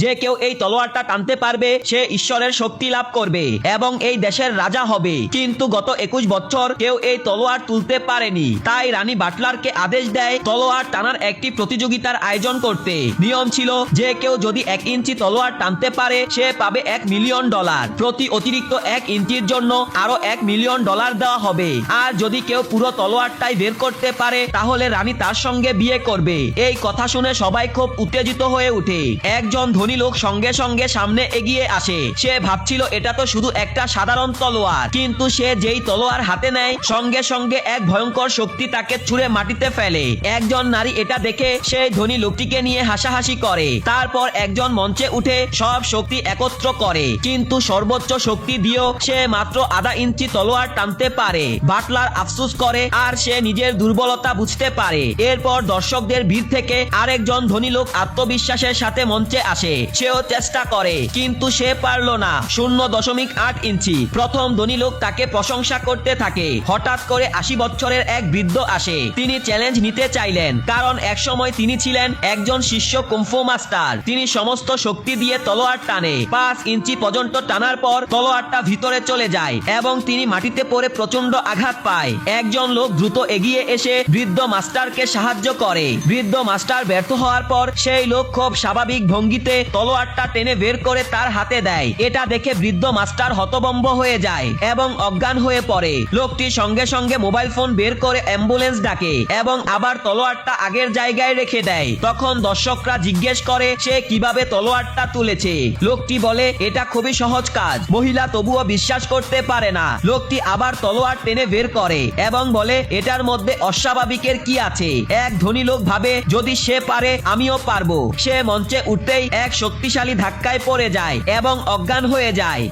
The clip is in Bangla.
যে কেউ এই তলোয়ারটা টানতে পারবে সে ঈশ্বরের শক্তি লাভ করবে এবং এই দেশের রাজা হবে। কিন্তু গত 21 বছর কেউ এই তলোয়ার তুলতে পারেনি। তাই রানী বাটলারকে আদেশ দেয় তলোয়ার টানার একটি প্রতিযোগিতার আয়োজন করতে। নিয়ম ছিল যে কেউ যদি 1 ইঞ্চি তলোয়ার টানতে পারে সে পাবে $1 মিলিয়ন। প্রতি অতিরিক্ত 1 ইঞ্চির জন্য আরো $1 মিলিয়ন দেওয়া হবে। আর যদি কেউ পুরো তলোয়ারটাই বের করতে পারে তাহলে রানী তার সঙ্গে বিয়ে করবে। এই কথা শুনে সবাই খুব উত্তেজিত হয়ে ওঠে। একজন ধনী লোক সঙ্গে সঙ্গে সামনে এগিয়ে আসে। সে ভাবছিল এটা তো শুধু একটা সাধারণ তলোয়ার, কিন্তু সে যেই তলোয়ার হাতে নেয় সঙ্গে সঙ্গে এক ভয়ঙ্কর শক্তি তাকে ছুঁড়ে মাটিতে ফেলে। একজন নারী এটা দেখে সেই ধনী লোকটিকে নিয়ে হাসাহাসি করে। তারপর একজন মঞ্চে উঠে সব শক্তি একত্র করে, কিন্তু সর্বোচ্চ শক্তি দিয়েও সে মাত্র আধা ইঞ্চি তলোয়ার টানতে পারে। বাটলার আফসোস করে আর সে নিজের দুর্বলতা বুঝতে পারে। এরপর দর্শকদের ভিড় থেকে আরেকজন ধনী লোক আত্মবিশ্বাসের সাথে মঞ্চে আসে। সেও চেষ্টা করে কিন্তু সে পারল না। 0.8 ইঞ্চি। প্রথম ধনী লোক তাকে প্রশংসা করতে থাকে। হঠাৎ করে 80 বছরের এক বৃদ্ধ আসে। তিনি চ্যালেঞ্জ নিতে চাইলেন, কারণ একসময় তিনি ছিলেন একজন শিষ্য কুংফু মাস্টার। তিনি সমস্ত শক্তি দিয়ে তলোয়ার টানে। 5 ইঞ্চি পর্যন্ত টানার পর তলোয়ারটা ভিতরে চলে যায় এবং তিনি মাটিতে পড়ে প্রচন্ড আঘাত পায়। একজন লোক দ্রুত এগিয়ে এসে বৃদ্ধ মাস্টারকে সাহায্য করে। বৃদ্ধ মাস্টার ব্যর্থ হওয়ার পর সেই লোক খুব স্বাভাবিক ভঙ্গিতে তলোয়ারটা টেনে বের করে তার হাতে দেয়। এটা দেখে বৃদ্ধ মাস্টার হতভম্ব হয়ে যায় এবং অজ্ঞান হয়ে পড়ে। লোকটি সঙ্গে সঙ্গে মোবাইল ফোন বের করে অ্যাম্বুলেন্স ডাকে এবং আবার তলোয়ারটা আগের জায়গায় রেখে দেয়। তখন দর্শকরা জিজ্ঞেস করে সে কিভাবে তলোয়ারটা তুলেছে। লোকটি বলে এটা খুবই সহজ কাজ। মহিলা তবুও বিশ্বাস করতে পারে না। লোকটি আবার তলোয়ার টেনে বের করে এবং বলে এটার মধ্যে অস্বাভাবিকের কি আছে। এক ধনী লোক ভাবে যদি সে পারে আমিও পারবো। সে মঞ্চে উঠতেই এক শক্তিশালী ধাক্কায় পড়ে যায় এবং অজ্ঞান হয়ে যায়।